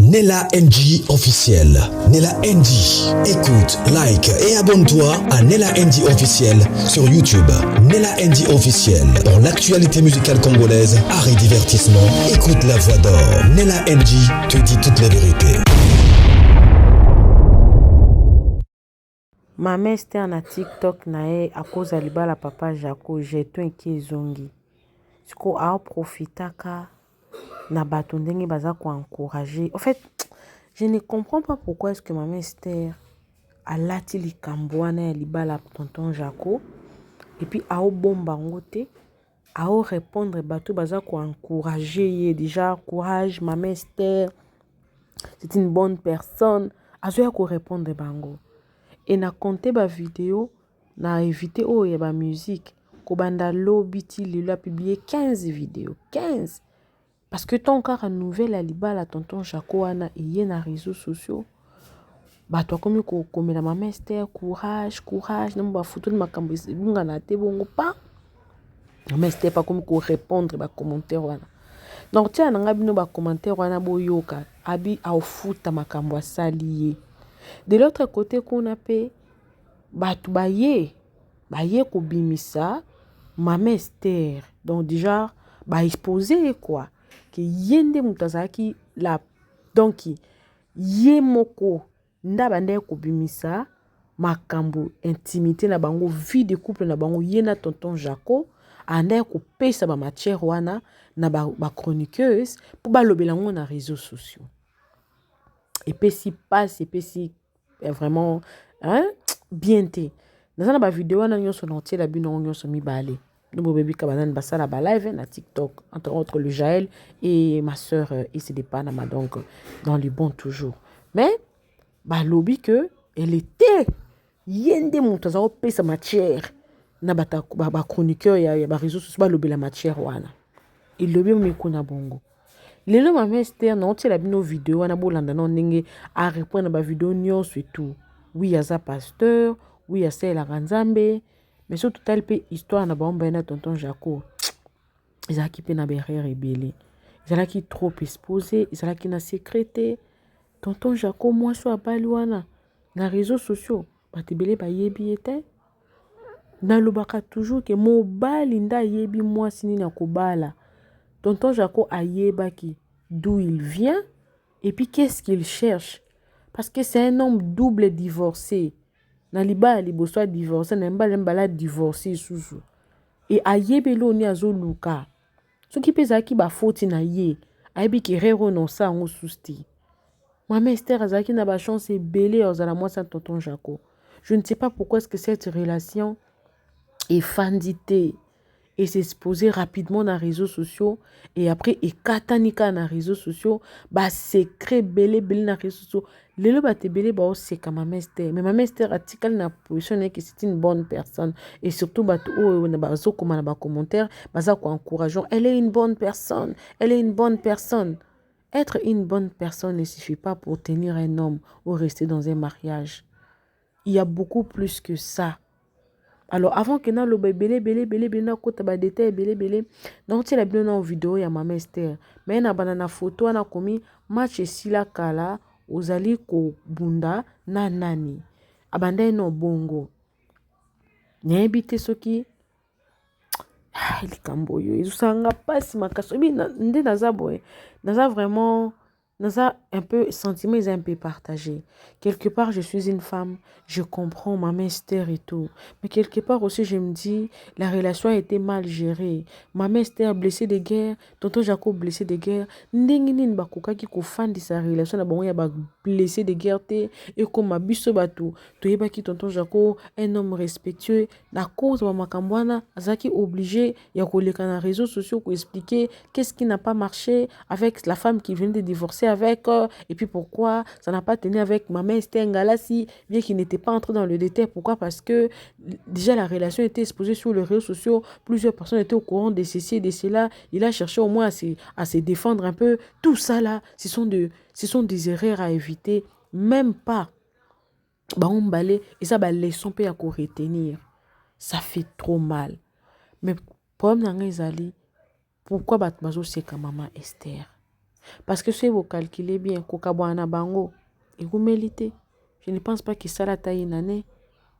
Nella NG officiel. Nella NG. Écoute, like et abonne-toi à Nella NG officiel sur YouTube. Nella NG officiel. Pour l'actualité musicale congolaise, art et divertissement, écoute la voix d'or. Nella NG te dit toute la vérité. Ma mère était na TikTok nae à cause de libala papa Jaco jeton eki zongi. Siko a profitaka na bato ndenge baza ko encourager. En fait, je ne comprends pas pourquoi est-ce que ma mère Esther a lati likambo wana ya libala tonton Jaco et puis a bomba ngote a répondre bato baza ko encourager ye déjà courage ma mère Esther. C'est une bonne personne. Azoya ko répondre bango. Et na compté ba vidéo, na évité oh ya ba musique. Kobanda lobiti lelo a publié 15 vidéos. 15. Parce que ton cas a nouvelle à liba la tonton Jaco wana et na réseaux sociaux. Ba toi comme ko komela mama Esther courage courage na ba photo de makambo bunga na te bongo pas. Mama Esther pas comme ko répondre ba commentaire wana. Donc tiens nga bino ba commentaire wana boyoka abi a futa makambo asalié. De l'autre côté, qu'on a payé, baye ko bimisa, Mama Esther. Donc déjà, exposé quoi. Que yende mutazaki la donc ye moko ndabande ko bimisa makambo intimité na bango vie de couple na bango yena tonton Jaco anda ko pesa ba matière wana na ba chroniqueuse pour ba lobela ngo na réseaux sociaux. Et puis si passe et puis si vraiment hein bien té dans la vidéo na nyo son entier la bino nyo so mi balé nous bébé kabanan basala ba live na TikTok entre autres le Jaël et ma sœur ici des Panama donc dans le bon toujours mais ba lobby que elle était yende mutaza o pesa matière na bata ba chroniqueur ya ba réseaux sociaux ba lobby la matière wana il lobby mi kuna bongo. Lelo ma mère Esther non ti la bino vidéo wana bolanda non ndenge a répondre ba vidéo nyonso et tout. Oui yaza pasteur, oui yaza la Nzambe, mais surtout tel pe histoire na ba na tonton Jaco. Ils a qui pe na berrière rebelle. Ils a qui trop exposé, ils a qui na sécrété. Tonton Jaco moi so abali wana na réseaux sociaux. Ba tebele ba yebi ete. Na lobaka toujours que mobali nda yebi moi sini na kobala. Tonton Jaco a yebaki d'où il vient et puis qu'est-ce qu'il cherche. Parce que c'est un homme double divorcé. Naliba liboso divorcé, nembala divorcé sous. Et a yebelo ni azoluka. Ce qui pesa ki ba faute na ye, ayebi ki renoncer en sousti. Maman Esther azaki na ba chance belé ozala moi sans tonton Jaco. Je ne sais pas pourquoi est-ce que cette relation est fandité. Et s'exposer rapidement dans les réseaux sociaux et après et katanika dans les réseaux sociaux ba secret belé dans les réseaux sociaux lelo ba te belé ba c'est comme ma Esther mais ma Esther a tikal na position que c'est une bonne personne et surtout ba to na ba zo comme na ba commentaire ba za ko encourageant elle est une bonne personne elle est une bonne personne. Être une bonne personne ne suffit pas pour tenir un homme ou rester dans un mariage. Il y a beaucoup plus que ça. Alors avant que na lo belé na kota ba détail belé donc tu la bien en vidéo ya Mama Esther mais na banana photo na komi match sila kala ozali ko bunda na nani abanda no bongo na ebité soki likambo yo ezusanga pasi makaso bi nde naza boy naza vraiment naza un peu sentiment est un peu partagé. Quelque part je suis une femme, je comprends Mama Esther et tout, mais quelque part aussi je me dis la relation a été mal gérée. Mama Esther blessée de guerre, tonton Jaco blessé de guerre, ndenge nini bakoka ki ko fandi sa relation na bango ya ba blessé de guerre te et comme biso bato to yeba ki tonton Jaco un homme respectueux na cause ba makambwana azaki obligé ya ko leka na réseaux sociaux pour expliquer qu'est-ce qui n'a pas marché avec la femme qui vient de divorcer avec et puis pourquoi ça n'a pas tenu avec Mama Esther Ngalassi bien qu'il n'était pas entré dans le détail. Pourquoi? Parce que déjà la relation était exposée sur les réseaux sociaux, plusieurs personnes étaient au courant de ceci et de cela. Il a cherché au moins à se défendre un peu. Tout ça là, ce sont des erreurs à éviter. Même pas on balai et ça leçon peut à retenir. Ça fait trop mal. Mais problème dans les pourquoi bazo c'est comme Mama Esther? Parce que si vous calculez bien, Kokabwana Bango, et vous méritez. Je ne pense pas que ça la taille une année.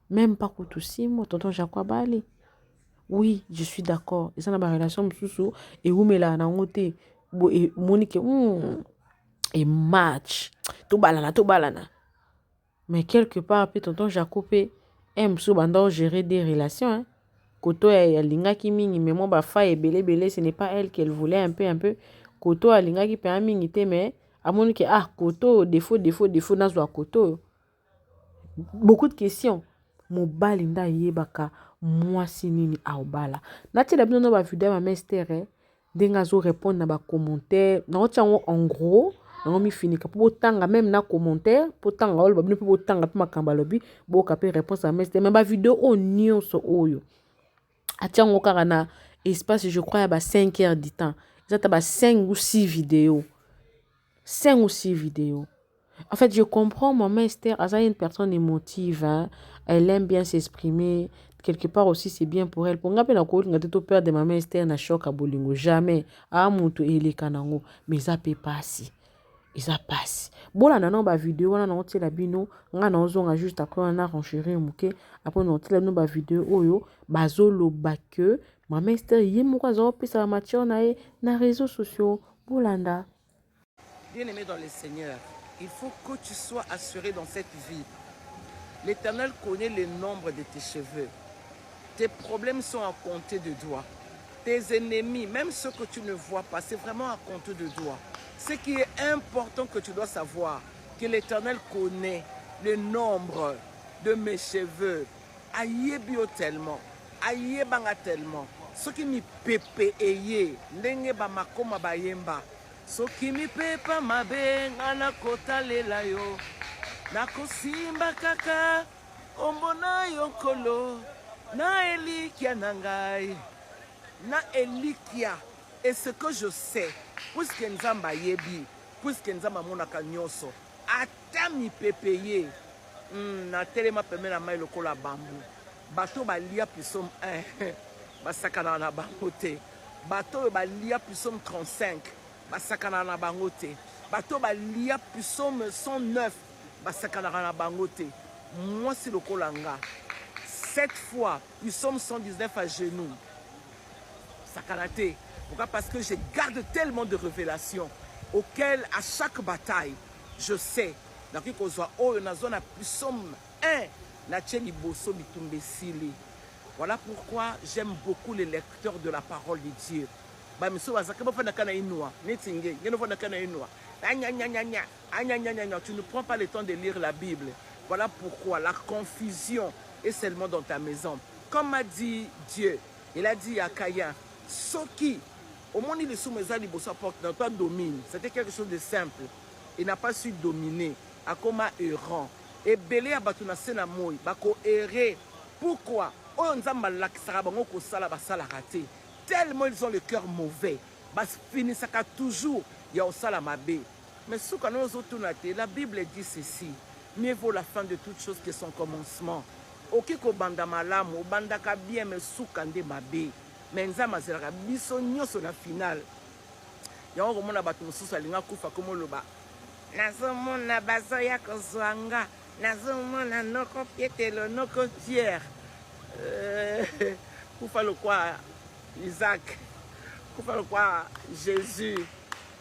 Même pas pour tous 6 mois, tonton Jacques Bali. Oui, je suis d'accord. Et ça, dans ma relation, et vous me la nangote. Et Monique, et match. Tout balana. Mais quelque part, tonton Jacques aime souvent gérer des relations. Hein. Koto ya linga ki mingi, mais moi, ba fa et belé, ce n'est pas elle qu'elle voulait un peu. Koto a linga ki pe a mingi te, mais à Monique, Koto, défaut, n'a Koto. Beaucoup de questions. Mobali nda yebaka mwasi nini aobala. Nati la bino no ba vidéo ma mestere denga zo répondre na ba commentaire. Na otiango en gros, na mi fini ka po tanga même na commentaire, po tanga ol ba bino po tanga po makamba lobi, bo ka pe réponse à mestere. Mais ba vidéo o nyonso oyo. Atiango kaka na espace je crois ya ba 5 heures du temps. Ça ta ba 5 ou 6 vidéos. 5 ou 6 vidéos. En fait, je comprends, maman Esther, elle est une personne émotive, hein. Elle aime bien s'exprimer. Quelque part aussi, c'est bien pour elle. Pour nga pena ko nga teto peur de maman Esther na choc à bolingo jamais. Ah mutu ele kanango, mais ça peut passer. Et ça passe. Bon là non ba vidéo na non la bino, nga na zonga juste après on a renchéri muke, après non la no ba vidéo oyo, bazolo ba que maman Esther yemo kwa zo pesa matière na réseaux sociaux. Bolanda. Bien-aimé dans le Seigneur, il faut que tu sois assuré dans cette vie. L'Éternel connaît le nombre de tes cheveux. Tes problèmes sont à compter de doigts. Tes ennemis, même ceux que tu ne vois pas, c'est vraiment à compter de doigts. Ce qui est important que tu dois savoir, que l'Éternel connaît le nombre de mes cheveux. Ayebio tellement, ayebanga tellement. Ce qui m'y pépé eye, ndenge ba makoma bayemba. Soki mipepa mabe ngana kota lela yo nakosimba kaka ombona yo kolo na elikia nangai na elikia. Et ce que je sais, puisque nzamba yebi, puisque nzamba monaka nyonso ata mipepe ye na telema peme na mai lokola bambu bato balia pisom 1 basakana na bango te, bato balia pisom 35 basakana na bango te, bato balia pisom 109 basakana na bango te. Moi c'est le kolanga 7 fois pisom 119 à genoux sakanate. Pourquoi? Parce que je garde tellement de révélations auxquelles à chaque bataille je sais na ki kozwa oyo na zone pisom 1 na tcheli boso mitumbesili. Voilà pourquoi j'aime beaucoup les lecteurs de la parole de Dieu. Tu ne prends pas le temps de lire la Bible. Voilà pourquoi la confusion est seulement dans ta maison. Comme a dit Dieu, il a dit à Caïn, Soki, au monde il est sous mes alibos, dans toi domine. C'était quelque chose de simple. Il n'a pas su dominer. A comme errant. Et belé a battu na sena moi, bako errer. Pourquoi? On zamba lakisara bango ko sala basala raté. Tellement ils ont le cœur mauvais. Bas finissaka toujours ya osala mabe. Mais sous quand nous autres la Bible dit ceci. Mieux vaut la fin de toute chose que son commencement. Ok ko banda malamu, bandaka bien mais sous kande mabe. Mais nzama zelaka biso nyoso na final. Ya on komona batu mususu alinga kufa komo loba. Nazomona bazo ya kozwanga. Nazomona noko pietelo noko Pierre. Kufa le quoi Isaac, quoi Jésus,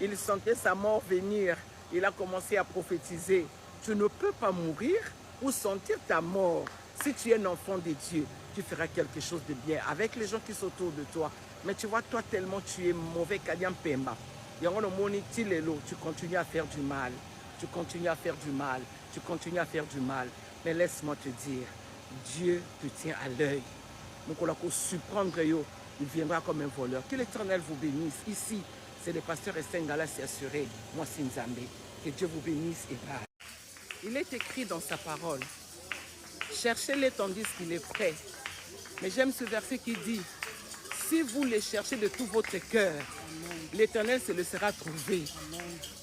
il sentait sa mort venir. Il a commencé à prophétiser. Tu ne peux pas mourir ou sentir ta mort. Si tu es un enfant de Dieu, tu feras quelque chose de bien avec les gens qui sont autour de toi. Mais tu vois, toi tellement tu es mauvais, Kadiam Pemba. Tu continues à faire du mal. Tu continues à faire du mal. Tu continues à faire du mal. Mais laisse-moi te dire, Dieu te tient à l'œil. Donc on a surprendre yo. Il viendra comme un voleur. Que l'Éternel vous bénisse. Ici, c'est le pasteur Esther Ngalassi assuré. Moi, c'est Nzambe. Que Dieu vous bénisse et parle. Il est écrit dans sa parole. Cherchez-le tandis qu'il est prêt. Mais j'aime ce verset qui dit, si vous le cherchez de tout votre cœur, l'Éternel se le sera trouvé.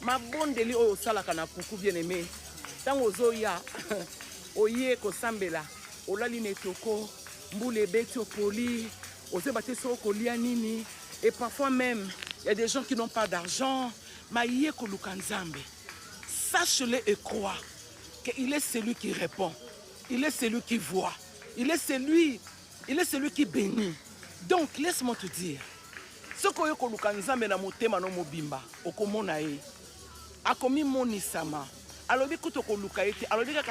Ma bonne déli au salakana poukou bien aimé. Tant aux oya, oye kosambela, olali netoko, mboule beti opoli. Et parfois même, il y a des gens qui n'ont pas d'argent. Maïe koluka nzambe. Sache-le et crois qu'il est celui qui répond. Il est celui qui voit. Il est celui qui bénit. Donc, laisse-moi te dire. Ce que tu koluka nzambe na motema no mobimba, okomona ye. Akomi monisama. Alors,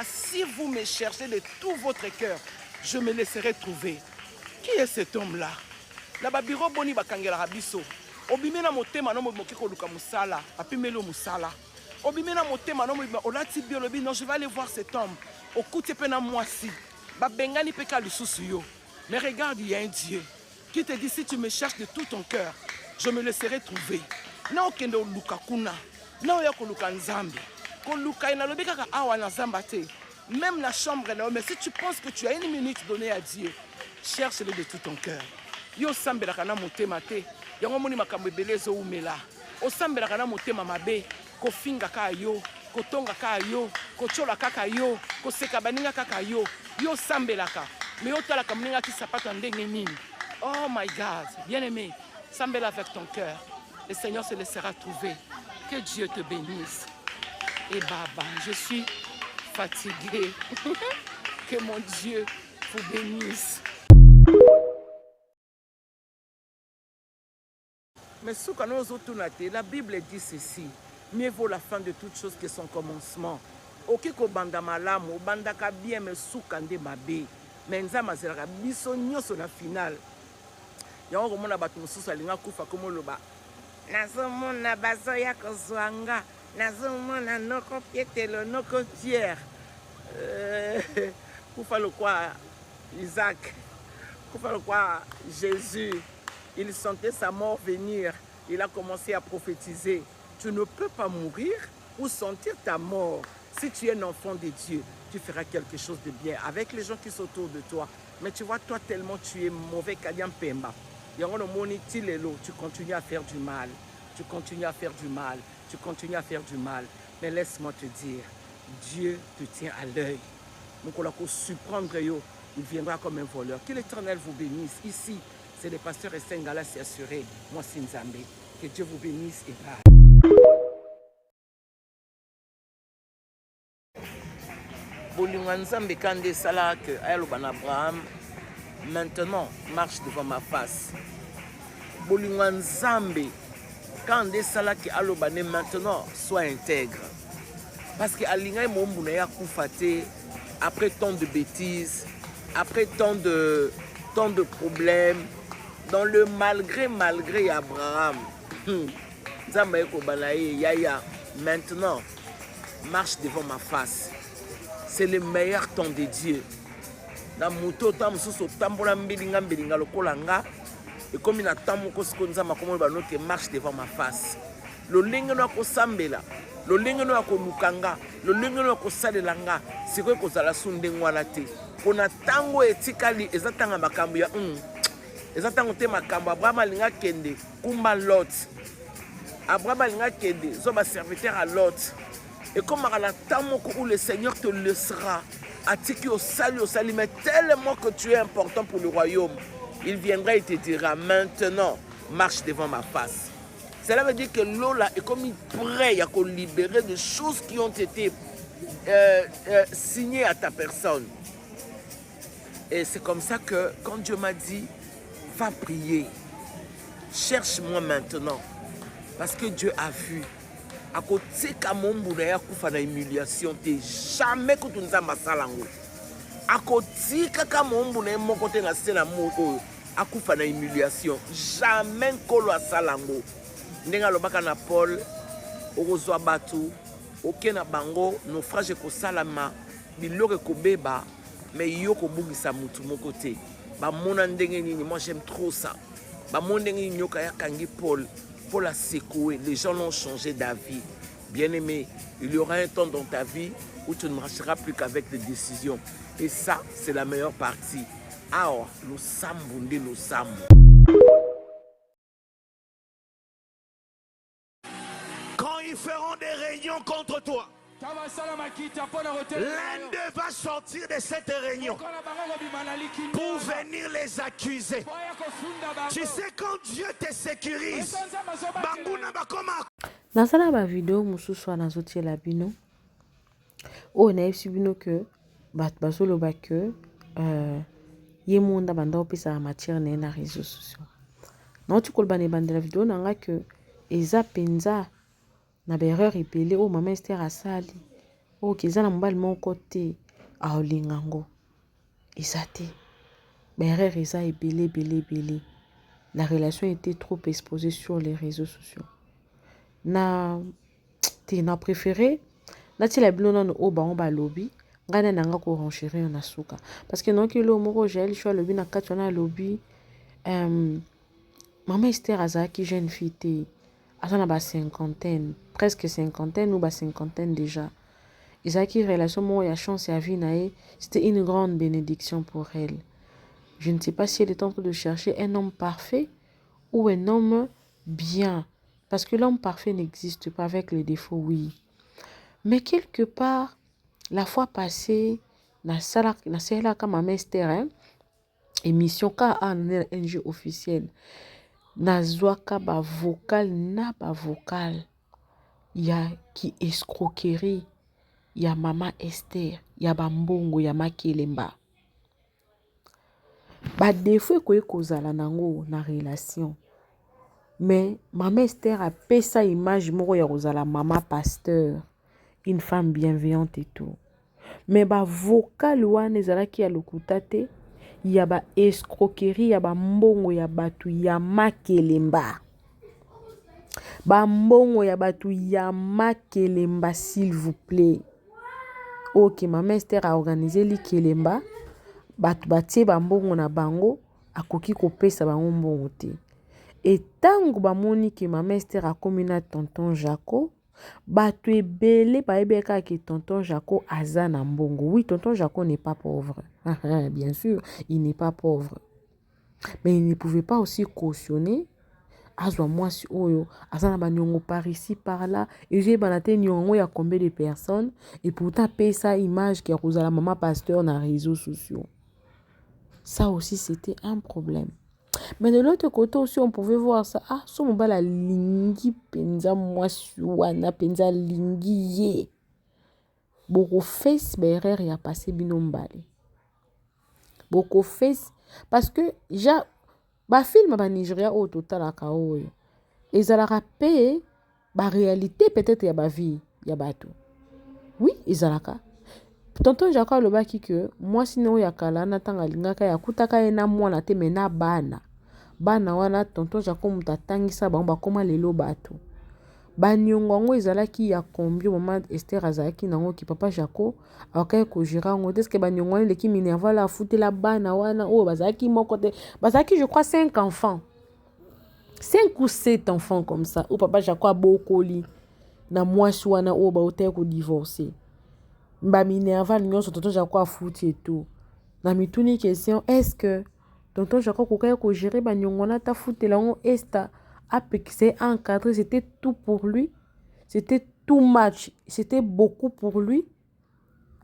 si vous me cherchez de tout votre cœur, je me laisserai trouver. Qui est cet homme-là? La babiro boni bakangela rabiso. Obimena motema no moki koluka musala, apimelo musala. Obimena motema no moki olati biolobi non, je vais aller voir cet homme. Okute pena mwasi. Ba bengani peka lisusu yo. Mais regarde, il y a un Dieu qui te dit si tu me cherches de tout ton cœur, je me laisserai trouver. Na okende oluka kuna. Na oya koluka nzambe. Même la chambre est là, mais si tu penses que tu as une minute donnée à Dieu, cherche-le de tout ton cœur. Yo sambela kana motema te, yango moni makambo ebele zo umela. O sambela kana motema mabe, ko finga ka yo, ko tonga ka yo, ko chola kaka yo, ko seka baninga kaka yo. Yo sambela ka, mais yo tala kamninga ki sapato ndenge nini. Oh my God, bien-aimé, sambela avec ton cœur. Le Seigneur se laissera trouver. Que Dieu te bénisse. Et Baba, je suis fatiguée. Que mon Dieu vous bénisse. Mais ce qu'on a la Bible dit ceci. Mieux vaut la fin de toutes choses que son commencement. Ok, ko banda malamu, banda ka bien, mais soukande mabe. Mais nzama zelaka biso nyoso na final. Yango komona batu mususu alinga kufa komo loba. Nazomona bazoya kozwanga. Nazomona noko pietelo noko Pierre. Kufa le quoi Isaac. Kufa le quoi Jésus. Il sentait sa mort venir. Il a commencé à prophétiser. Tu ne peux pas mourir ou sentir ta mort. Si tu es un enfant de Dieu, tu feras quelque chose de bien avec les gens qui sont autour de toi. Mais tu vois, toi tellement tu es mauvais, Kadian Pemba. Tu continues à faire du mal. Tu continues à faire du mal. Tu continues à faire du mal. Mais laisse-moi te dire, Dieu te tient à l'œil. Il viendra comme un voleur. Que l'Éternel vous bénisse. Ici, c'est le pasteur Essengala s'est assuré. Moi, c'est Nzambe. Que Dieu vous bénisse et bye. Nzambe kande sala que Abraham maintenant marche devant ma face. Nzambe kande sala que alobane maintenant soit intègre. Parce que alinga mombuna ya kufate après tant de bêtises, après tant de problèmes, dans le malgré Abraham. Nzambe ko balaye yaya maintenant marche devant ma face. C'est le meilleur temps de Dieu. Dans mon temps, et comme il a tant de marche devant ma face. Le lingeno ko sambela, le lingeno ko lukanga, le lingeno ko salelanga, c'est quoi ko zala sunde ngwana te. Kona tango etikali ezatanga makambo ya ezatanga te makambo Abraham alinga kende kumba Lot. Abraham alinga kende zoba serviteur à Lot. Et comme à la temps où le Seigneur te laissera, attiquer au salut, mais tellement que tu es important pour le royaume, il viendra et te dira, maintenant, marche devant ma face. Cela veut dire que Lola est comme prêt à libérer des choses qui ont été signées à ta personne. Et c'est comme ça que quand Dieu m'a dit, va prier, cherche-moi maintenant, parce que Dieu a vu. A côté kamombu na ya kufa na humiliation te jamais que tunza masalango a côté kamombu na moko te na sena moko akufa na humiliation jamais kolo asalango ndenga lobaka na Paul okozwa batu okena bango naufrage ko salama biloko kobeba mais yo ko bugisa mutu moko te ba mona ndenge nini. Moi j'aime trop ça. Ba mona ndenge nyoka ya kangi Paul a secoué, les gens l'ont changé d'avis. Bien-aimé, il y aura un temps dans ta vie où tu ne marcheras plus qu'avec des décisions. Et ça, c'est la meilleure partie. Alors, nous sommes. Quand ils feront des réunions contre toi, l'un d'eux va sortir de cette réunion pour venir les accuser. Tu sais, quand Dieu te sécurise, Dans la vidéo, mosusu soit dans la bino. On a eu bino que basolo ba que ye monde banda opesa matière na réseaux sociaux. Non tu kolba ne bande la vidéo nanga que eza penza na berreur epelé o mama Esther asali o keza na mbali mon côté a olingango ezate berreur eza belé. La relation était trop exposée sur les réseaux sociaux. Na préféré na ti la bilona no o ba on ba lobby ngana nanga ko renchérir na suka parce que non que le moko gel choix lobby na katwa na lobby maman Esther azaki jeune fille te azana ba cinquantaine presque cinquantaine ou ba cinquantaine déjà ezaki relation mo ya chance ya vie na c'était une grande bénédiction pour elle. Je ne sais pas si elle est en train de chercher un homme parfait ou un homme bien. Parce que l'homme parfait n'existe pas avec les défauts, oui. Mais quelque part, la fois passée, na sala ka ma Esther, émission ka un jeu officiel. Na zwaka ba vocal ya qui escroquerie ya mama Esther, ya bambongo ya makelemba. Ba défaut ko ekozala nango na relation. Mais maman Esther a payé sa image moko ya kozala maman pasteur, une femme bienveillante et tout. Mais ba vocal wana ezalaki ya lokuta te, ya ba escroquerie ya ba mbongo ya batu ya makelemba. Ba mbongo ya batu ya makelemba s'il vous plaît. Ok, maman Esther a organisé li kelemba, batu batie ba mbongo na bango, akoki kopesa bango mbongo te. Et tango bamoni ke maman Esther a komi na tonton Jaco, batu ebele baebeka ke tonton Jaco aza na mbongo. Oui, tonton Jaco n'est pas pauvre. Bien sûr, il n'est pas pauvre. Mais il ne pouvait pas aussi cautionner azwa mwasi oyo aza na banyongo par ici par là et j'ai banate nyongo ya combien de personnes et pourtant paye sa image qui a kozala maman pasteur na réseaux sociaux. Ça aussi c'était un problème. Mais de l'autre côté aussi, on pouvait voir ça. Ah, son mobile lingi penza mwasi wana penza lingi ye. Boko face berrer ya passé binombali. Boko face parce que ja ba film ba Nigeria au total akao. Ezalaka pe ba réalité peut-être ya ba vie ya bato. Oui, ezalaka. Tonton Jacob le baki que moi sinon ya kala na tanga lingaka ya kutaka ena mwana te mena bana. Bana wana tonton Jacob mutatangisa bango bakoma lelo bato. Banyongo ngo ezalaki ya combien maman Esther azalaki nango ki papa Jacob akay ko jira ngo est-ce que banyongo le ki minerva la futela bana wana o bazalaki moko te bazalaki je crois 5 enfants. 5 ou 7 enfants comme ça ou papa Jacob abokoli na mwasi wana o ba ote ko divorcer. Ba minerva nyonso tonton Jacob afuti et tout. Na mituni question est-ce que tonton Jacob kokaya ko gérer banyongo na ta futela ngo esta c'est encadré, c'était tout pour lui, c'était too much, c'était beaucoup pour lui,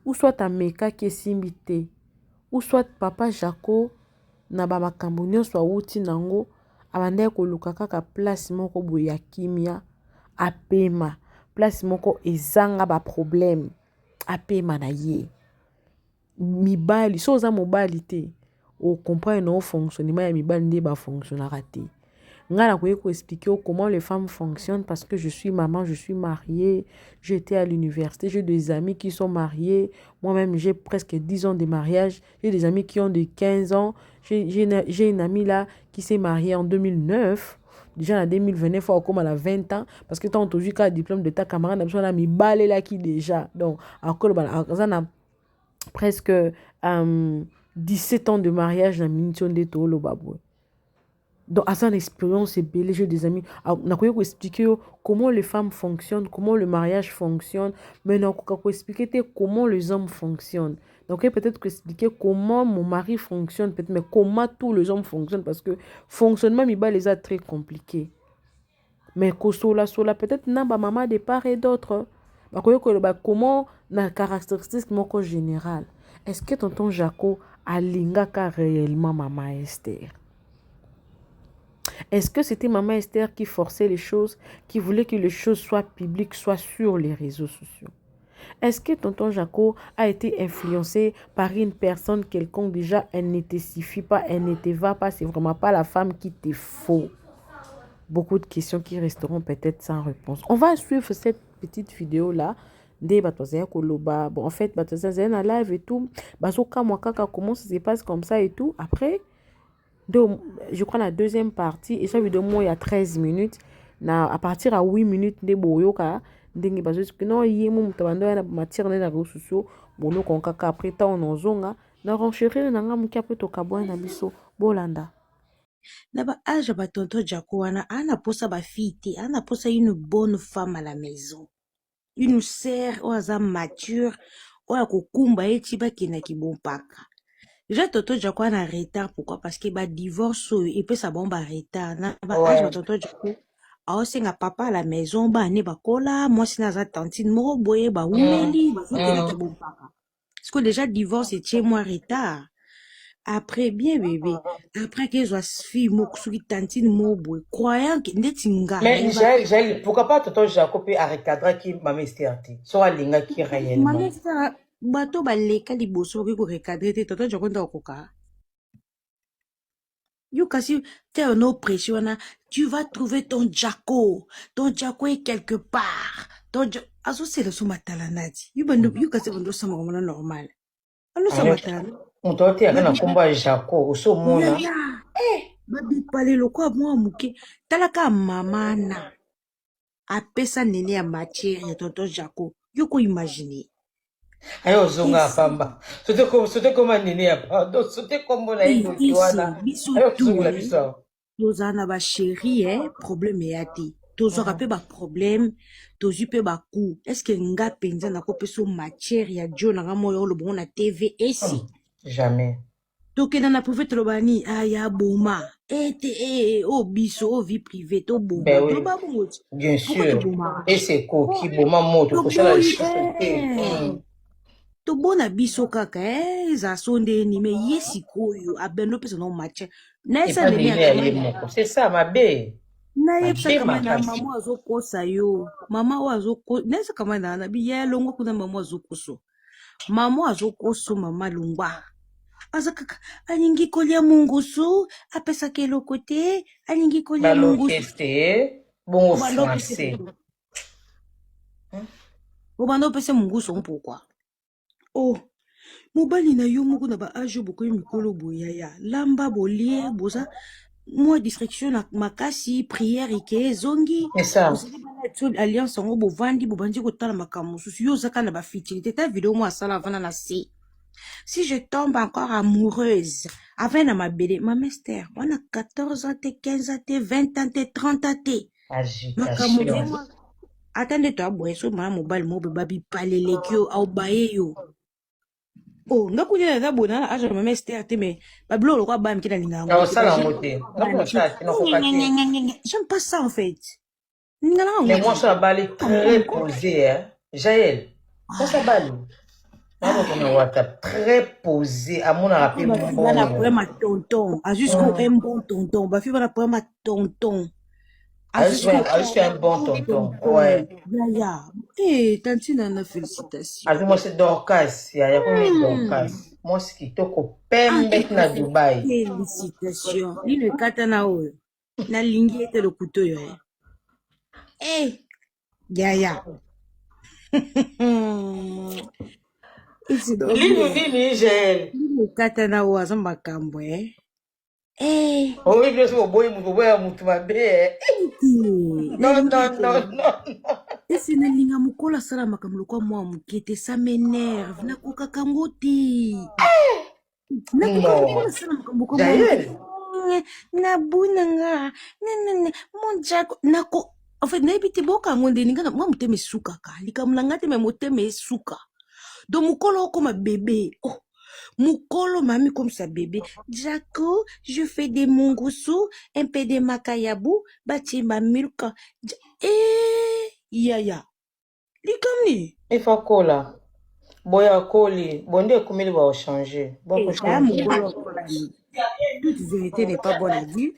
ou soit ameka qui est simbité, ou soit papa Jaco na ba makambo nyonso awuti nango abanda ko lukaka ka place moko boya kimia apema, place moko ezanga ba problème apema na ye. Mibali so za mobali te o comprendre no fonctionnement ya mibali nde ba fonctionnera te. Ngana koye ko expliquer comment les femmes fonctionnent parce que je suis maman, je suis mariée, j'étais à l'université, j'ai des amis qui sont mariés, moi-même j'ai presque 10 ans de mariage, j'ai des amis qui ont de 15 ans, j'ai une amie là qui s'est mariée en 2009, déjà en 2029 fois comme elle a 20 ans parce que tant aujourd'hui qu'à diplôme de ta camarade on a mis balé là qui déjà donc encore on a presque 17 ans de mariage dans mission de Tolo Babou. Donc, à son expérience, c'est belle, j'ai des amis. On a expliqué comment les femmes fonctionnent, comment le mariage fonctionne, mais on a expliqué comment les hommes fonctionnent. Donc, peut-être expliquer comment mon mari fonctionne, peut-être, mais comment tous les hommes fonctionnent, parce que fonctionnement, les a très compliqué. Mais sola, peut-être, n'a pas maman de part et d'autre. Comment, la caractéristique générale. Est-ce que tonton Jaco a lingaka réellement maman Esther? Est-ce que c'était Maman Esther qui forçait les choses, qui voulait que les choses soient publiques, soient sur les réseaux sociaux? Est-ce que tonton Jaco a été influencé par une personne quelconque? Déjà, elle ne te suffit pas, elle ne te va pas, c'est vraiment pas la femme qui te faut. Beaucoup de questions qui resteront peut-être sans réponse. On va suivre cette petite vidéo-là. Bon, en fait, un live et tout. Comment ça se passe comme ça et tout. Après, je crois la deuxième partie, et ça vidéo, moi, il y a 13 minutes. À partir à 8 minutes, de boyoka. Non, il y a une matière dans les réseaux sociaux. Bon, nous, après, on zonga. Na renchérir, na nga mukiape to kabwa na biso. Bolanda. Na ba âge ba tonton Jaco wana ana posa ba fille te, ana posa une bonne femme à la maison. Une sœur oaza mature, oya kokumba eti bakena ki bon paka. Déjà tonton Jaco ana retard, pourquoi? Parce que ba divorce et puis ça bon ba retard. Na ba âge ba tonton Jaco aosenga papa à la maison ba ne bakola, moi sina za tantine moko boye ba umeli, ba kena ki bon paka. Parce que déjà divorce et chez moi retard. Après, bien bébé, après que je suis mokusuki tantine mobo, croyant que netinga. Mais j'ai pourquoi pas tonton Jacob et recadrer qui Maman Esther ti. Soit linga qui réellement. Maman Esther, bato baleka liboso ko recadrer te tonton Jacob nda okoka. Yo kasi t'es en oppression, tu vas trouver ton Jaco. Ton Jaco est quelque part. Ton aso c'est le somatalanadi. Yo kasi bando sama comme normal. Ano sama talana. On doit dire na komba Jaco, au so mona. Babi pale lokwa mwa muke. Talaka mamana. Apesa nene ya matière ya tonton Jaco. Yo ko imaginer. Ayo zonga pamba. Sote comme nene ya pardon, sote comme na ino kiwana. Ayo zonga biso. Tozana ba chérie problème ya te. Tozo rapé ba problème, tozu pe ba coup. Est-ce que nga penza na ko peso matière ya Dieu na moyo lo bon na TV esi? Jamais. Tokena na prophète lobani aya boma. Oh biso oh vie privée to boma. Ben oui. Bien sûr. Et c'est quoi qui boma moto pour ça la to bona biso kaka za sonde ni me yesi koyo abendo pesa no match na esa ne c'est ça ma bé na yepsa kama na mama azokosa yo mama wazoko na esa kama na bi ya longo kuna mama azokoso mama lungwa azaka alingi kolia mungusu apesa kelo kote alingi kolia mungusu bon français bando pesa mungusu pourquoi? Oh, mobali na yo moko na ba âge boko mikolo boyaya lamba bolie boza moi distraction na makasi prière ike zongi ça alliance ngo bovandi bobandi kotala makambo susu yo zaka na ba futilité ta vidéo moi sala vana na si je tombe encore amoureuse avant na mabele Maman Esther on a 14 ans 15 ans 20 ans 30 ans agitation attendez toi boye so mama mobali mo be babi paleleki yo au baye yo. Oh, nga kunya na bona na aja Maman Esther te mais bablo lo kwa ba mkina linga ngo. J'aime pas ça en fait. Mais moi ça bali très posé hein. Jaël. Ça bali. Moi on WhatsApp très posé à mon rappel bon. On a problème à tonton, à jusqu'au un bon tonton, ba fi on a problème à tonton. Je suis un bon tonton. Ouais. Ya. Tantine na félicitations. Alors moi c'est Dorcas, il y a pas Dorcas. Moi c'est qui toko pembe na Dubaï. Félicitations. Ni le katana o. Na lingi ete le couteau yo. Ya. Lini Jaël. Ni le katana o azamba kambo Oh, il veut se boy mutu mabe. Non. Et c'est na linga mukola sala makamlo kwa mwa mukete ça m'énerve na koka kangoti. Na koka mukola sala makamlo kwa mwa. Na bunanga. Mon Jaco nako en fait na ebite boka ngonde ninga na mwa muteme suka ka. Likamulanga te me muteme suka. Donc mukola okoma bébé. Oh. Mukolo mami comme ça bébé. Jaco, je fais des mungoussou, un peu de makayabou, bati ma milka. Yaya. Likamni. Il faut cola. Boya koli. Bonde kumili va changer. Bon Mukolo toute vérité n'est pas bonne à dire.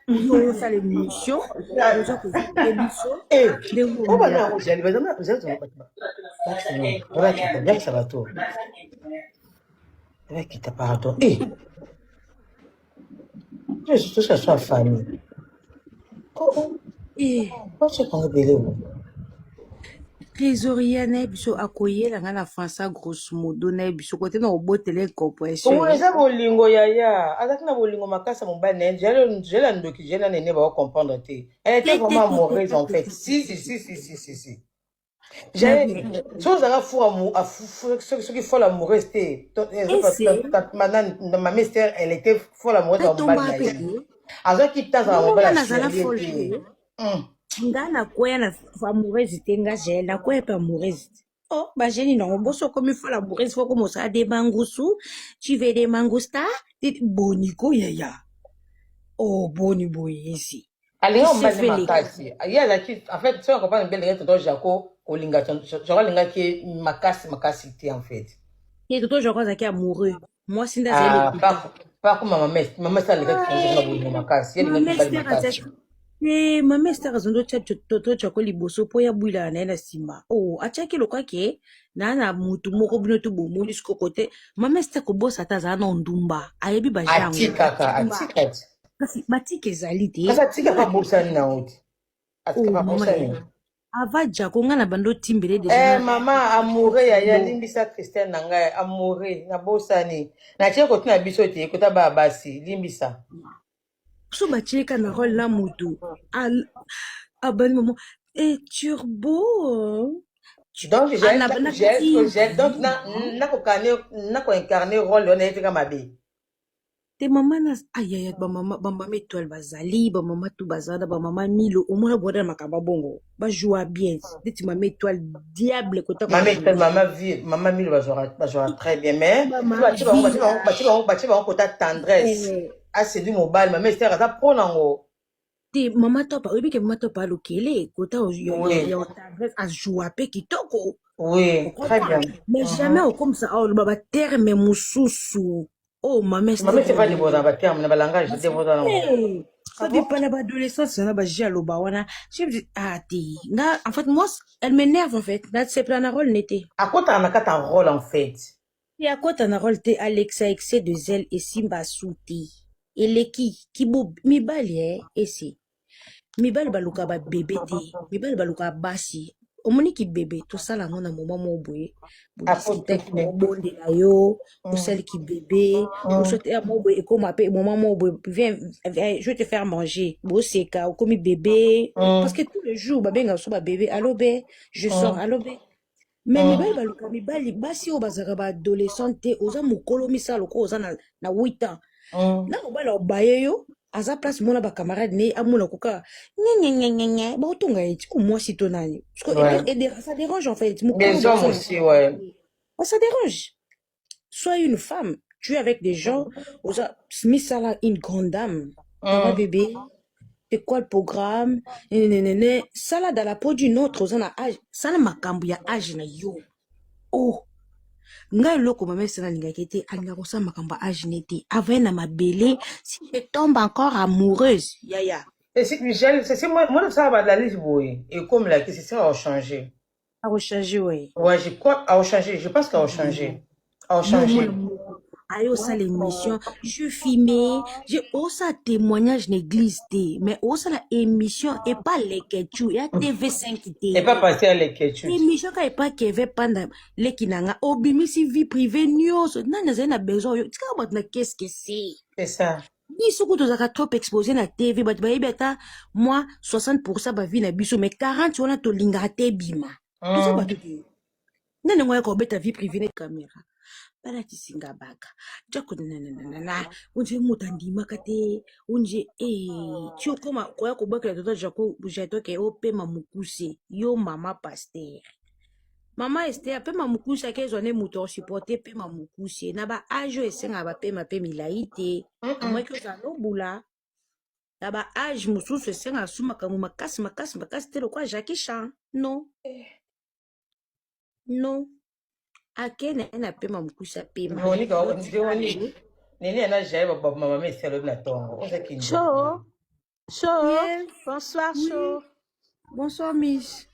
Yo ça l'émission, déjà que l'émission de Oh bah non, j'ai allé dans vous êtes bien que ça va tout. Avec qui t'as pas toi. Je suis tout ça soit famille. Pourquoi tu prends belé trésorier na biso akoyela nga na français grosso modo na biso côté na obotele corporation. Oui, ça bolingo yaya. Azaki na bolingo makasa mobile na j'ai la ndoki j'ai la nene ba comprendre té. Elle était vraiment amoureuse en fait. Si. J'ai chose à la fois ce qui faut l'amoureuse té. Ma mère elle était folle amoureuse en mobile. Azaki taza mobile na folle. Nga na koya na amoureuse te nga j'ai na koya pa amoureuse. Oh, bah j'ai non, bosso comme il faut l'amoureuse, faut commencer à des mangoussou, tu veux des mangoustas, bonico yaya. Oh, boni boy ici. Allez, on va le makasi. Il y a la qui, en fait, si on comprend une belle règle de Jaco, au linga, j'aurais linga qui est makasi en fait. Et tout je crois qu'il est amoureux. Moi, c'est pas comme maman, ça les gars qui sont makasi. Il y a des gars qui makasi. Ma mère c'est raison de toto chako liboso po ya bwila na na sima. Oh, achaki lokwa ke na mutu moko bino to bomo jusqu'au côté. Ma mère c'est ko bossa taza na ndumba. Ayebi ba jango. Atika. Kasi batike ezali te. Kasi atika ka bossa na oti. Atika ka bossa ni. Ava jako nga na bando timbele déjà. Maman amoureux ya limbisa Christian nanga amoureux na bossa ni. Na tie ko tuna biso te ko ta ba basi limbisa. So bacheka na rôle la moto à bon moment et turbo donc j'ai donc na ko incarner rôle on était comme abe te maman na aïe ba maman étoile bazali ba maman tout bazada ba maman milo au moins boda makaba bongo ba joue bien dit maman étoile diable kota maman milo ba jouera très bien mais tu vas kota tendresse. Ah, c'est du mobile, ma mère, c'est ça prend en haut. Ti maman topa, oui, que maman topa lokele, kota yo tendresse à jouer pe kitoko. Oui, très bien. Mais jamais comme ça, oh, baba terme mususu. Oh, maman, c'est pas des mots dans le terme, dans le langage, c'est des mots dans le ça dépend de l'adolescence, ça n'a pas jalo bawana. Je me dis, ah, ti, en fait, moi, elle m'énerve, en fait. Là, c'est plein de rôle, n'était. À quoi t'as un rôle, en fait? Et à quoi t'as un rôle, t'es Alexa, excès de zèle et Simba Souti. Eleki kibo mibali esi mibali baluka ba bébé te mibali baluka basi omoni ki bébé to sala ngona moma mo boye bodiscuter ki mo bonde na yo o sel ki bébé o sote mo boye ko ma pe moma mo boye viens je vais te faire manger bo seka o komi bébé parce que tous les jours ba benga so ba bébé allo bé je sors allo bé mais mibali baluka mibali basi o bazaka ba adolescente oza mukolo misalo ko oza na 8 ans. Na mobala obaye yo aza place mona ba camarade ne amona koka nye ba otonga eti ko moi si tonani parce que ça dérange en fait les hommes aussi ouais ça dérange sois une femme tu es avec des gens oza misala une grande dame papa bébé c'est quoi le programme ça là dans la peau d'une autre oza na âge ça na makambo ya âge na yo oh nga loko mama sana lingaki te alinga kosa makamba aginete avant na mabele si je tombe encore amoureuse yaya et si Michel c'est moi ça va la liste boy et comme là que c'est ça a changé ouais je crois a changé je pense qu'a changé ayo ça l'émission je filmais j'ai aussi témoignage l'église mais aussi la émission et pas les ketchou et TV5 et pas passer à les ketchou émission quand pas qu'il avait pendant les kinanga obimisi vie privée news nana zena besoin tu sais na qu'est-ce que c'est ça biso ko tozaka trop exposé na TV bat ba yebeta moi 60% ba vie na biso mais 40 on a to linga te bima tout ça ba tout nana ngoya ko beta vie privée na caméra bala tisinga baka jako na unje mutandima kate unje tio koma koya ko baka toto jako bujato ke opema mukuse yo mama pasteur mama Esther pema mukuse ke zone muto supporter pema mukuse na ba ajo esenga ba pema pe milaite amwe ko zalo bula na ba age mususu esenga suma kamu makasi telo kwa Jackie Chan non akene na pema mkusa pema Nene ana jaye maman mais c'est le na tongo. On sait qu'il Chaud. Chaud. Yes. Bonsoir, Oui. Chaud. Bonsoir, Miss.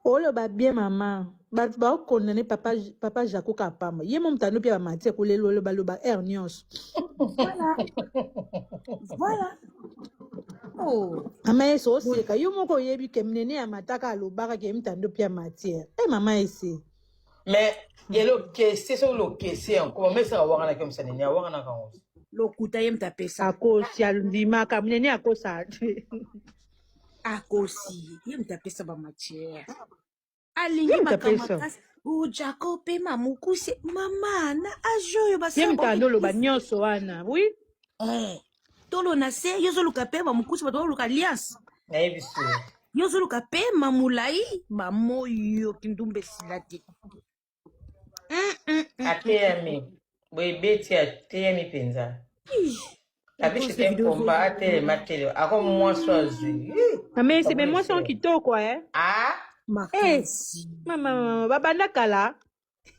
Oh, le ba bien, maman. Ba condamné papa Jaco Kapama. Yé mon tano pia matière pour le ba hernios. Voilà. Voilà. Oh. Maman est aussi ka yo moko yebi ke mnene amataka alobaka ke mtando pia matière. Eh maman essaie. mais yelo que c'est sur le que c'est encore mais ça wa na comme ça nene wa na kan. Lokuta yem tape sa. Akosi alundima ka mnene akosa. Akosi. Yem tape sa ba matière. Alingi Yem tape sa. makamakasi. O Jacob mamukuse. Mama na ajoyo basa. Yem tando lo ba nyonso wana. Oui. Tolo na se yozo luka pe mamukuse ba tolo luka alliance. Na yebisu. Yozo luka pe mamulai ba moyo kindumbe silati. Ateyami. Beti ateyami penza. Abi c'était combat atele matele. Ako moi soazu. Mais c'est même moi son kitoko Ah. Makasi. Maman babanda kala.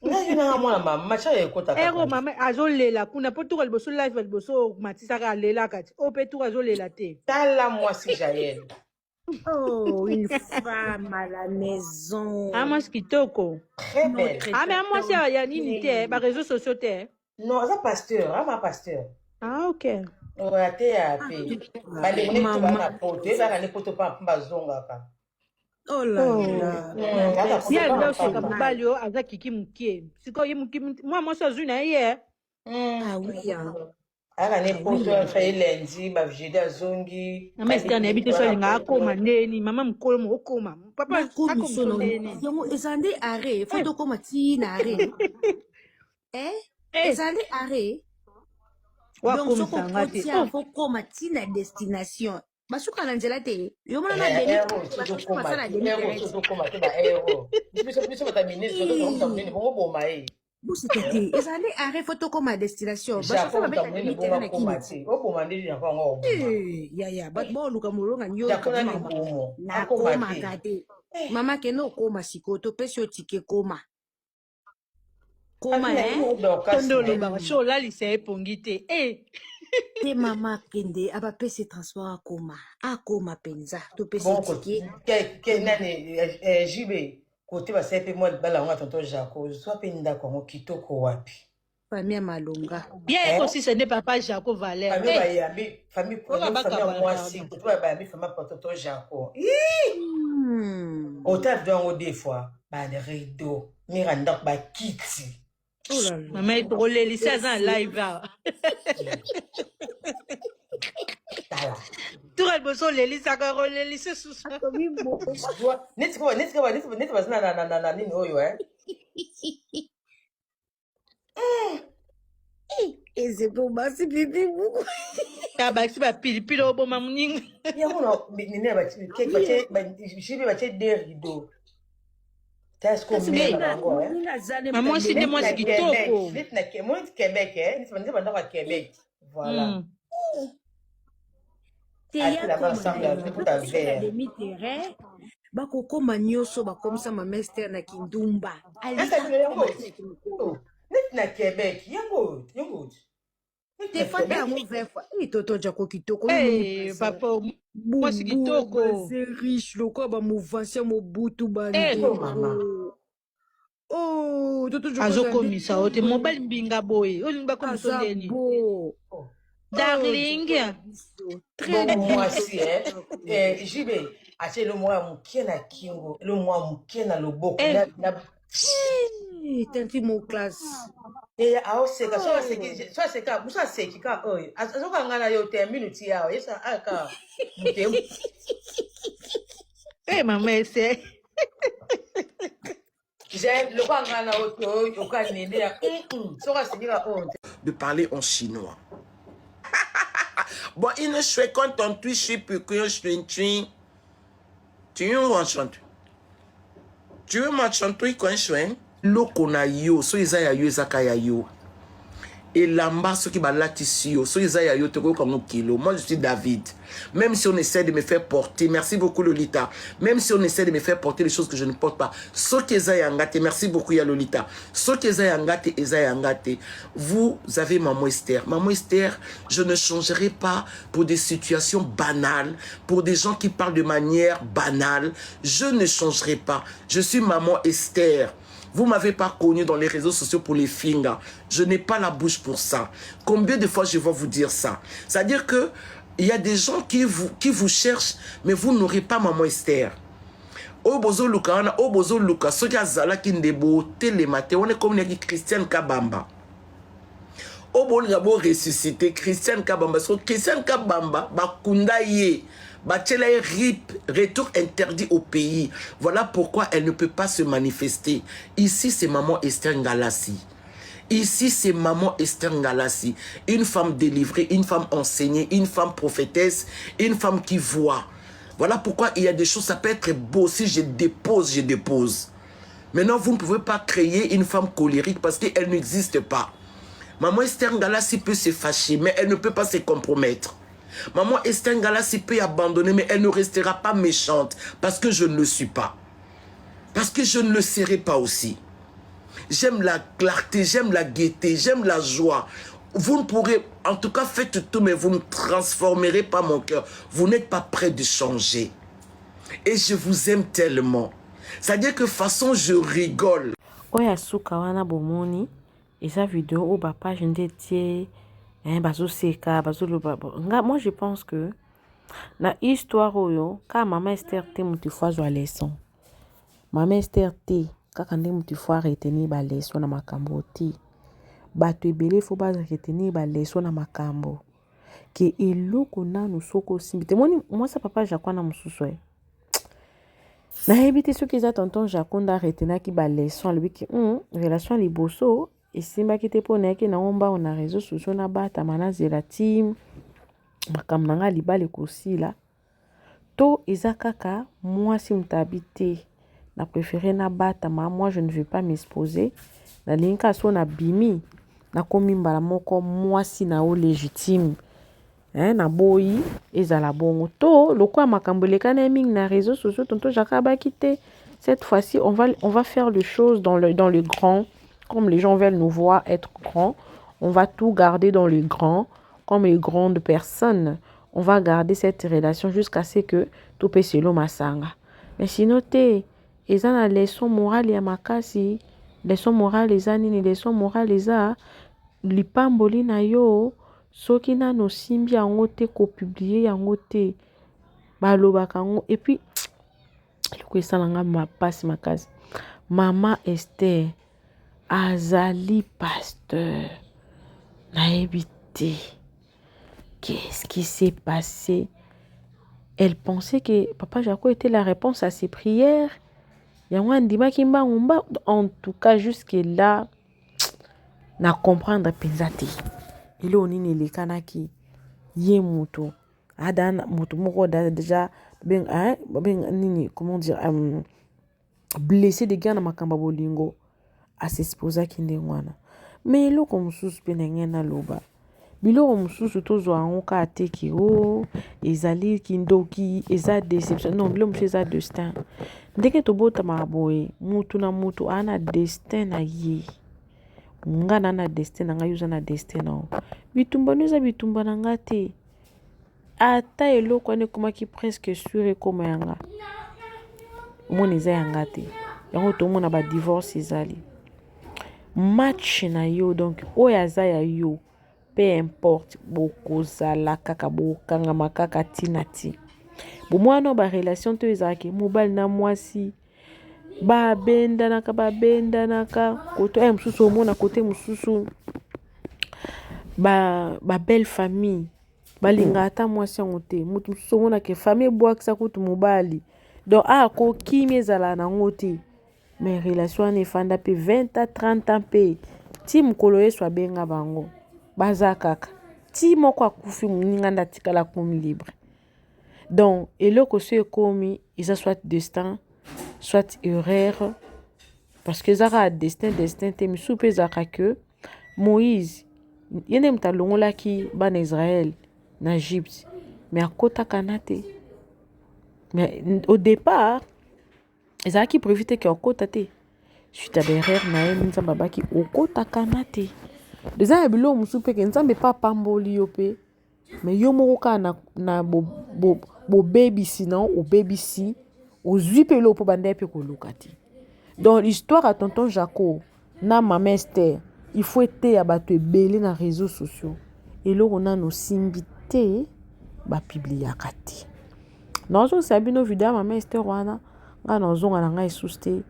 Ngaji na mwana mama macha ekota kaka. Ero mama azolela kuna po tuka liboso live liboso matisaka lela kati. O pe tuka azolela te. Tala moi si Jaël. Oh, une femme à la maison. Ah moi kitoko. Très belle. Ah mais moi c'est ya nini te ba réseaux sociaux te. Non, ça pasteur, ma pasteur. Ah OK. Ouais, te ya pe. Ba de ne tu ba na poto, ba na poto pa mbazonga ka. Oh là là. Si elle veut se kabali o aza kiki mukie. Siko ye muki moi so zuna ye. Ah oui hein. Ala ne poto fa lundi ba jeudi azongi. Na mais na habite so linga akoma ndeni mama mkolo mo okoma. Papa akoma ndeni. Yango ezande arrêt, faut to koma ti na arrêt. Ezande arrêt. Donc so ko faut koma ti na destination. Basuka na nzela te. Yo mona na demi. Basuka masala demi. To koma te ba ero. Biso ba tamine so to tamine bongo boma e. Vous c'était ezande arrêt faut to koma destination. Basuka ba tamine bongo koma te. O boma ndi na kwa ngo. Ya but bo luka mulonga nyo ka mama. Na koma kate. Mama ke no koma sikoto pesi otike koma. Koma Kondo lo ba show la lise epongite. Te mama kende aba pesi transport akoma penza to pesi tike ke nani jibe kote ba sepe mo bala nga tonton Jaco so pe ndako ngo kitoko wapi famille malonga bien aussi ce n'est papa Jaco Valère famille ba yambi famille moi si kote ba yambi famille tonton Jaco otaf donc des fois ba les rideaux miranda ba kiti. Oh là là. Maman est drôle, c'est un live là. Tout le monde sont les ça quand les c'est sous ça. N'est-ce pas na nini oyo Et c'est pour moi c'est bébé beaucoup. Ta ba si ba pile au bon mamuning. Ya ono nini ba keke ba jibe ba des rideaux. Maman, c'est de moi qui toko. Moi, Québec, Québec. Voilà. demi-terrain bakokoma nyonso bakomisa mamester na kindumba na Québec yango te fata yango 20 fois toto jako kitoko papa moi c'est kitoko c'est riche lokola bamouvance ya mobutu oh toto jako azokomisa ote mobile mbinga boye olingi bakomisa ndeni darling très bon moi si jibe ache le mois mukie na kingo le mois mukie na loboko na tanti mon classe aoseka so aseka buso asekika oyo azokangana yo te minute yawo yesa aka mutem mama ese j'ai le kangana oyo okanende ya so asekika oyo de parler en chinois. Bon, il ne souhaite quand on touche pour que je suis tu veux m'enchanter. Tu veux m'enchanter quand je suis loko na yo so izaya yo izaka ya yo. Et là-bas, ceux qui balati sur ceux qui aillent comme kilo. Moi, je suis David. Même si on essaie de me faire porter, merci beaucoup Lolita. Même si on essaie de me faire porter les choses que je ne porte pas, ceux qui aillent angate, merci beaucoup ya Lolita. Ceux qui aillent angate, vous avez Maman Esther. Maman Esther, je ne changerai pas pour des situations banales, pour des gens qui parlent de manière banale. Je ne changerai pas. Je suis Maman Esther. Vous ne m'avez pas connu dans les réseaux sociaux pour les fingers. Je n'ai pas la bouche pour ça. Combien de fois je vais vous dire ça? C'est-à-dire que il y a des gens qui vous cherchent, mais vous n'aurez pas Maman Esther. Obozo Luka, Obozo Luka, ceux qui ont qui ndebo télématé, on est comme Christiane Kabamba. Obo Gabo ressuscité, Christiane Kabamba. Parce que Christiane Kabamba, Bakunda Ye. Bachela RIP, retour interdit au pays. Voilà pourquoi elle ne peut pas se manifester. Ici, c'est Maman Esther Ngalassi. Ici, c'est Maman Esther Ngalassi. Une femme délivrée, une femme enseignée, une femme prophétesse, une femme qui voit. Voilà pourquoi il y a des choses, ça peut être beau. Si je dépose, je dépose. Maintenant, vous ne pouvez pas créer une femme colérique parce qu'elle n'existe pas. Maman Esther Ngalassi peut se fâcher, mais elle ne peut pas se compromettre. Maman Esther Ngalassi peut abandonner, mais elle ne restera pas méchante parce que je ne le suis pas. Parce que je ne le serai pas aussi. J'aime la clarté, j'aime la gaieté, j'aime la joie. Vous ne pourrez, en tout cas faites tout, mais vous ne transformerez pas mon cœur. Vous n'êtes pas prêt de changer. Et je vous aime tellement. C'est-à-dire que façon je rigole. Oya suka wana bomoni, esa vidéo au papa je ndetier. Bazo seka, bazo loba. Moi je pense que na histoire oyo ka Maman Esther te mutu fois zo leçon. Maman Esther te kaka nde mutu fois retenir ba leçon na makambo te. Bato ebele fo ba retenir ba leçon na makambo. Ke eloko nanu soko simbi te moni moi sa papa Jacques na mususu e. Na hebite soki za tonton Jacques nda retenir ki ba leçon lui ki relation liboso. Et si je suis venu na omba on a réseau sociaux na bata manazela team makamnanga libale kosi la to izakaka moi si mtabité na préféré na bata moi je ne veux pas m'exposer na linka so na bimi na komi mbala moko moi si na o légitime na boyi ezala bongo to lokwa makambo lekana ming na réseaux sociaux tonto jakaba kité cette fois-ci on va faire les choses dans le grand. Comme les gens veulent nous voir être grands, on va tout garder dans le grand, comme les grandes personnes. On va garder cette relation jusqu'à ce que tout peut se masanga. Mais sinon, ils ont les leçons morales et makasi, leçons morales les anini, leçons morales les a, lipamboli na yo, soki na no simbi yango te ko publier yango te, baloba kango, et puis, le ko esalanga ma passe makasi. Maman Esther, Azali pasteur, naebi te. Qu'est-ce qui s'est passé? Elle pensait que Papa Jaco était la réponse à ses prières. En tout cas, jusque-là, na comprendre penzate. Il on est les kanaki. Yé muto. Adan muto moko déjà comment dire blessé de gars na makamba bolingo. A s'exposer kinde wana. Mais eloko mususu pe na loba. Biloko mususu tozo ango ka ateki o ezali kindoki eza déception. Non, biloko mususu eza destin. Ndenge tobota maboye mutu na mutu ana destin na ye. Nga na destin na nga yuza na destin na o. Bitumba nuza bitumba na nga te. Ata eloko ane komaki presque sûr ekoma yanga. Omoni eza yanga te. Yango tomona ba divorce ezali. Match na yo donc oyaza ya yo peu importe bokozala kaka bokanga makaka tinati bomwana ba relation to ezaki mobile na mwasi babendanaka koto mususu omona kote mususu ba belle famille balinga ata mwasi yango te mutu mususu omona ke famille bwakisa kutu mobali donc ko kimi ezala nango te. Mais relation ne fanda pe 20 à 30 ans pe ti mukolo yesu abenga bango baza kaka ti moko akufi muninga ndatikala comme libre. Donc eloko so ekomi isa soit destin soit erreur parce que zaka destin te misu pe zaka que Moïse yene mutu alongolaki bana Israël na Egypte mais akotaka na te. Mais au départ ezalaki prévu te ke akota te suite à derrière na ye nzambe abaki okotaka na te. Eza ya biloko mosusu mpe ke nzambe mpe apamboli yo mpe mais yo moko kaka na bobebisi na obebisi ozwi mpe eloko mpo banda mpe koluka te. Donc l'histoire à tonton Jaco na mama Esther il faut eteya bato ebele na réseaux sociaux eloko nano osimbi te bapibliaka te. nazosala bino video ya mama Esther wana nga nazonga na ngai esusu te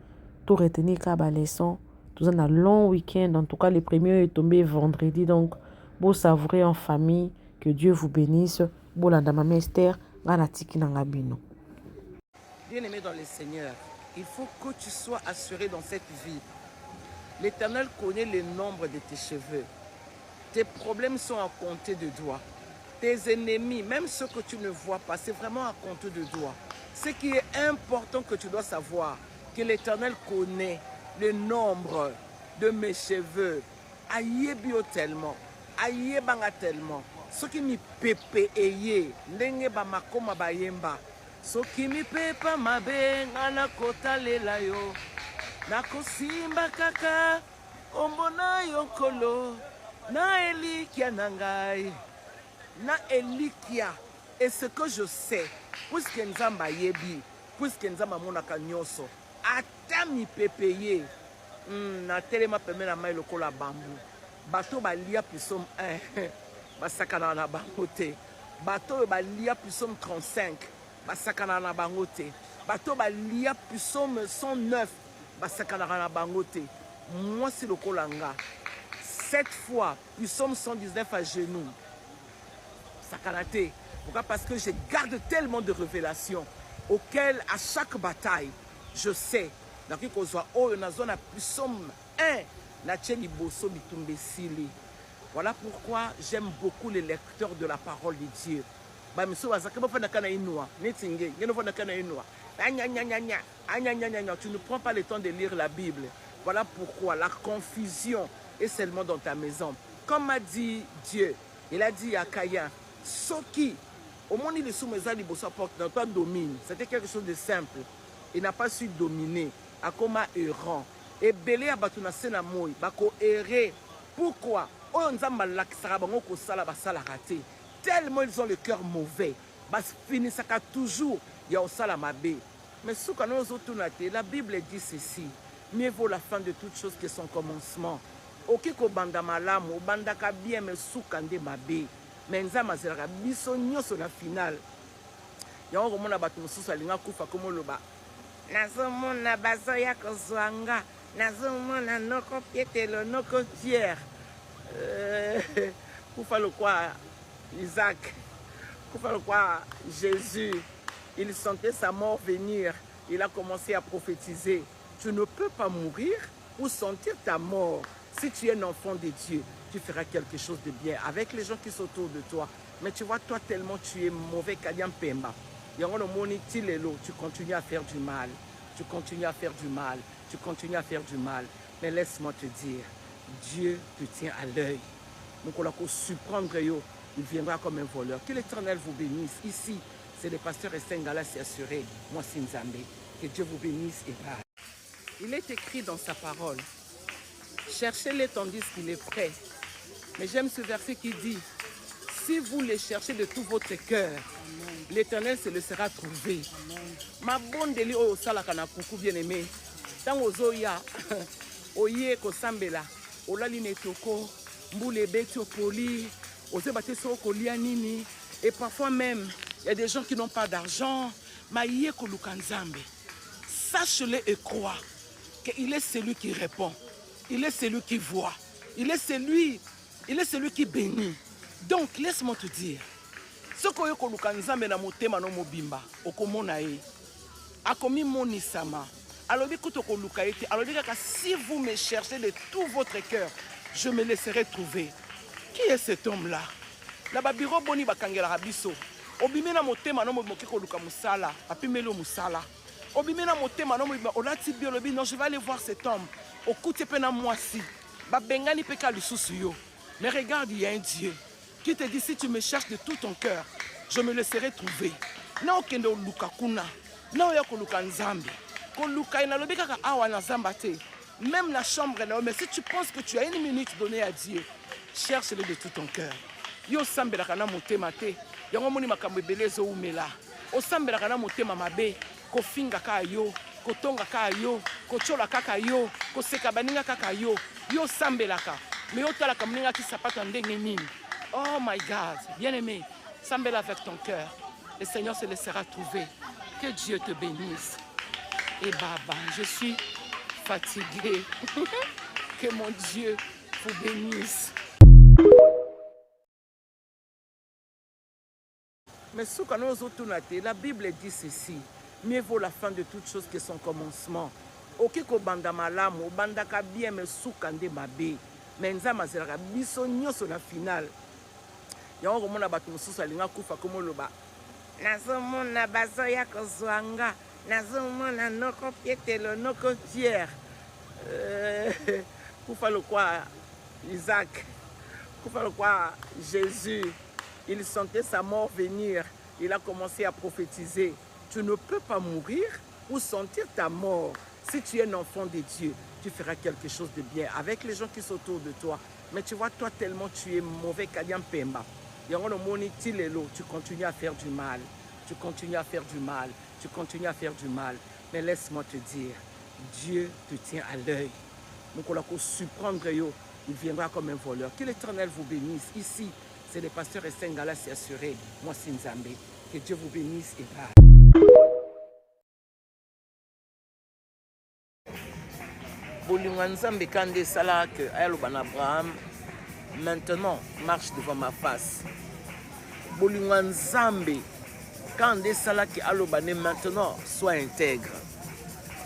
to retenir ka baleçon toza na long week-end. En tout cas le premier est tombé vendredi, donc beau savourer en famille. Que Dieu vous bénisse. Bolanda mama Esther nga na tiki na nga bino. Bien-aimé dans le Seigneur, il faut que tu sois assuré dans cette vie. L'Éternel connaît le nombre de tes cheveux. Tes problèmes sont à compter de doigts. Tes ennemis, même ceux que tu ne vois pas, c'est vraiment à compter de doigts. Ce qui est important que tu dois savoir, que l'Éternel connaît le nombre de mes cheveux. Ayebio tellement, ayebanga tellement. Ce qui me pepe eye, ndenge ba makoma bayemba. Soki mi pepa mabe ngana kota lela yo nako simba kaka ombona yonkolo na elikia nangai na elikia. Et ce que je sais, puisque nzamba yebi, puisque nzamba monaka nyonso ata mi pepeye na telema peme na mai lokola bambu bato balia pusom 1 basakana na bango te, bato balia pusom 35 basakana na bango te, bato balia pusom 109 basakana na bango te. Moi c'est le kolanga 7 fois pusom 119 à genoux sakana te. Pourquoi? Parce que je garde tellement de révélations auxquelles à chaque bataille je sais donc qu'on soit oh na zone pusom 1 na tcheli bosso bitumbe sili. Voilà pourquoi j'aime beaucoup les lecteurs de la parole de Dieu. Tu ne prends pas le temps de lire la Bible. Voilà pourquoi la confusion est seulement dans ta maison. Comme a dit Dieu, il a dit à Caïn, Soki, au monde il est sous mes alibos, n'a pas domine. C'était quelque chose de simple. Il n'a pas su dominer. A comme errant. Et belé a batuna sena moi, bako erré. Pourquoi? Tellement ils ont le cœur mauvais. Finissent toujours. Il y a aussi la mabé. Mais ce que nous autres, la Bible dit ceci. Mieux vaut la fin de toutes choses que son commencement. Okiko banda malamu, banda ka bien, mais soukande mabé. Mais nzama zera biso nyoso la finale. Ya on remona batu mususu alinga kufa komo loba. Nazomona bazo ya kozwanga. Nazomona noko pietelo noko tiers. Pour faire le quoi Isaac, pour faire le quoi Jésus, il sentait sa mort venir, il a commencé à prophétiser. Tu ne peux pas mourir ou sentir ta mort. Si tu es un enfant de Dieu, tu feras quelque chose de bien avec les gens qui sont autour de toi. Mais tu vois, toi tellement tu es mauvais, Kadiam Pemba. Tu continues à faire du mal, tu continues à faire du mal, tu continues à faire du mal. Mais laisse-moi te dire, Dieu te tient à l'œil. Il viendra comme un voleur. Que l'Éternel vous bénisse. Ici, c'est le pasteur Estengala s'est assuré. Moi, c'est Nzambe. Que Dieu vous bénisse et parle. Il est écrit dans sa parole. Cherchez-le tandis qu'il est prêt. Mais j'aime ce verset qui dit, si vous le cherchez de tout votre cœur, l'Éternel se le sera trouvé. Ma bonne déli au salakana coucou bien aimé. Tant aux oya, oye kosambela. Olaline toko, mboule betio poli, ose bate so kolia nini. Et parfois même, il y a des gens qui n'ont pas d'argent. Maïe kolukanzambe. Sache-le et crois qu'il est celui qui répond. Il est celui qui voit. Il est celui qui bénit. Donc, laisse-moi te dire. Ce que tu kolukanzambe na motema no mobimba, okomona e. Akomi monisama. Alors, si vous me cherchez de tout votre cœur, je me laisserai trouver. Qui est cet homme-là? La babiro boni bakangela rabiso. Obimena motema no moki koluka musala, apimelo musala. Obimena motema no olati biolobi non, je vais aller voir cet homme. Okute pena mwasi. Babengani peka lisusu yo. Mais regarde, il y a un Dieu qui te dit, si tu me cherches de tout ton cœur, je me laisserai trouver. Na okende oluka kuna, na oya koluka nzambe. Koluka inalobi kaka awa na zamba te. Même la chambre là, mais si tu penses que tu as une minute donnée à Dieu, cherche-le de tout ton cœur. Yo sambelaka na motema te. Yango moni makambo ebele zo umela. O sambelaka na motema mabe, ko finga ka yo, ko tonga ka yo, ko chola kaka yo, ko seka baninga kaka yo. Yo sambelaka. Mais yo tala kamninga ki sapata ndenge nini. Oh my God, bien-aimé, sambela avec ton cœur. Le Seigneur se laissera trouver. Que Dieu te bénisse. Et Baba, je suis fatigué. Que mon Dieu vous bénisse. Mais ce qu'on a autour la Bible dit ceci. Mieux vaut la fin de toute chose que son commencement. Okiko banda malamu, banda ka bien me soukande mabe. Mais nzama zelaka biso nyoso la finale. Yango komona bato mosusu alinga kufa komoloba. Nazomona bazo ya kozwanga. Nazomona noko pietelo noko Pierre. Kufa le quoi Isaac. Kufa le quoi Jésus. Il sentait sa mort venir. Il a commencé à prophétiser. Tu ne peux pas mourir ou sentir ta mort. Si tu es un enfant de Dieu, tu feras quelque chose de bien avec les gens qui sont autour de toi. Mais tu vois, toi tellement tu es mauvais, Kadiam Pemba. Tu continues à faire du mal. Tu continues à faire du mal. Tu continues à faire du mal. Mais laisse-moi te dire, Dieu te tient à l'œil. Il viendra comme un voleur. Que l'Éternel vous bénisse. Ici, c'est le pasteur Essengala s'est assuré. Moi, c'est Nzambe. Que Dieu vous bénisse et bye. Nzambe kande sala que Abraham maintenant marche devant ma face. Nzambe kande sala que Alobane maintenant soit intègre.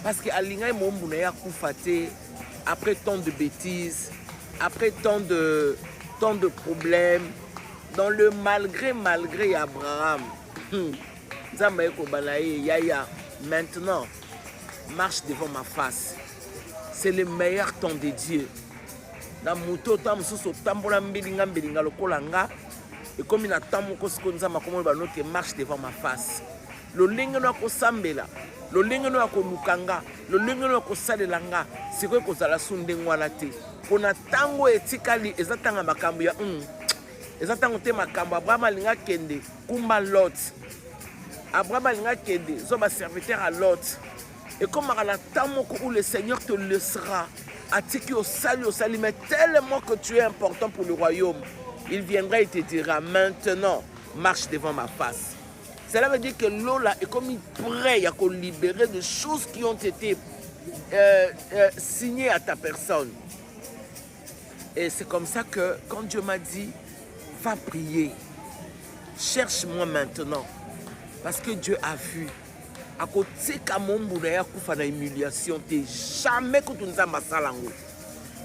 Parce que alinga mombuna ya kufate après tant de bêtises, après tant de problèmes, dans le malgré Abraham. Nzambe ko balaye yaya maintenant marche devant ma face. C'est le meilleur temps de Dieu. Dans mon temps, je suis en train et comme il a tant de marche devant ma face. Le lingano ko sambela, le lingano ko lukanga, le lingano ko salelanga, c'est quoi que ça la sunde ngwana te. Kona tango etikali ezatanga makambo ya ezatanga te makambo Abraham linga kende kumba Lot. Abraham linga kende zoba serviteur à Lot. Et comme à la temps où le Seigneur te laissera, attiquer au salut, mais tellement que tu es important pour le royaume, il viendra et te dira, maintenant, marche devant ma face. Cela veut dire que Lola est comme prêt à libérer des choses qui ont été signées à ta personne. Et c'est comme ça que quand Dieu m'a dit, va prier, cherche-moi maintenant, parce que Dieu a vu. À côté de mon humiliation, jamais que tu n'as pas salango.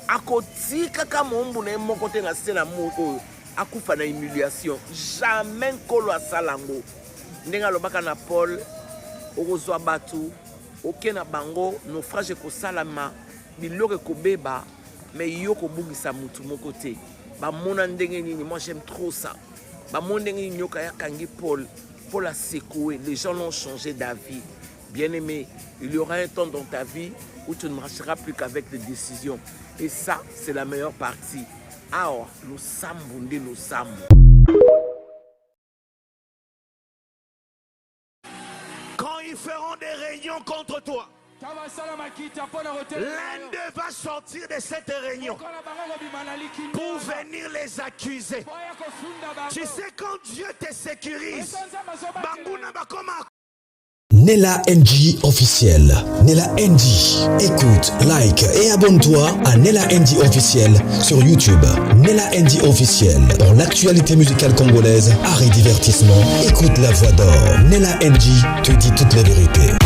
À côté de mon côté de humiliation, jamais que tu salango. Nenga lobaka na Paul, orozwa batu, okena bango, naufrage ko salama, bilore ko beba, mais yo ko bugisa mutu mon côté. Ba mona ndenge nini, moi j'aime trop ça. Ba mona ndenge nyoka ya kangi Paul. Pour la secouer, les gens l'ont changé d'avis. Bien-aimé, il y aura un temps dans ta vie où tu ne marcheras plus qu'avec des décisions. Et ça, c'est la meilleure partie. Ah, nous sommes, nous sommes. Quand ils feront des réunions contre toi, l'un d'eux va sortir de cette réunion pour venir les accuser. Tu sais, quand Dieu te sécurise, Nella NG officiel. Nella NG. Écoute, like et abonne-toi à Nella NG officiel sur YouTube. Nella NG officiel. Pour l'actualité musicale congolaise, art et divertissement, écoute la voix d'or. Nella NG te dit toutes les vérités.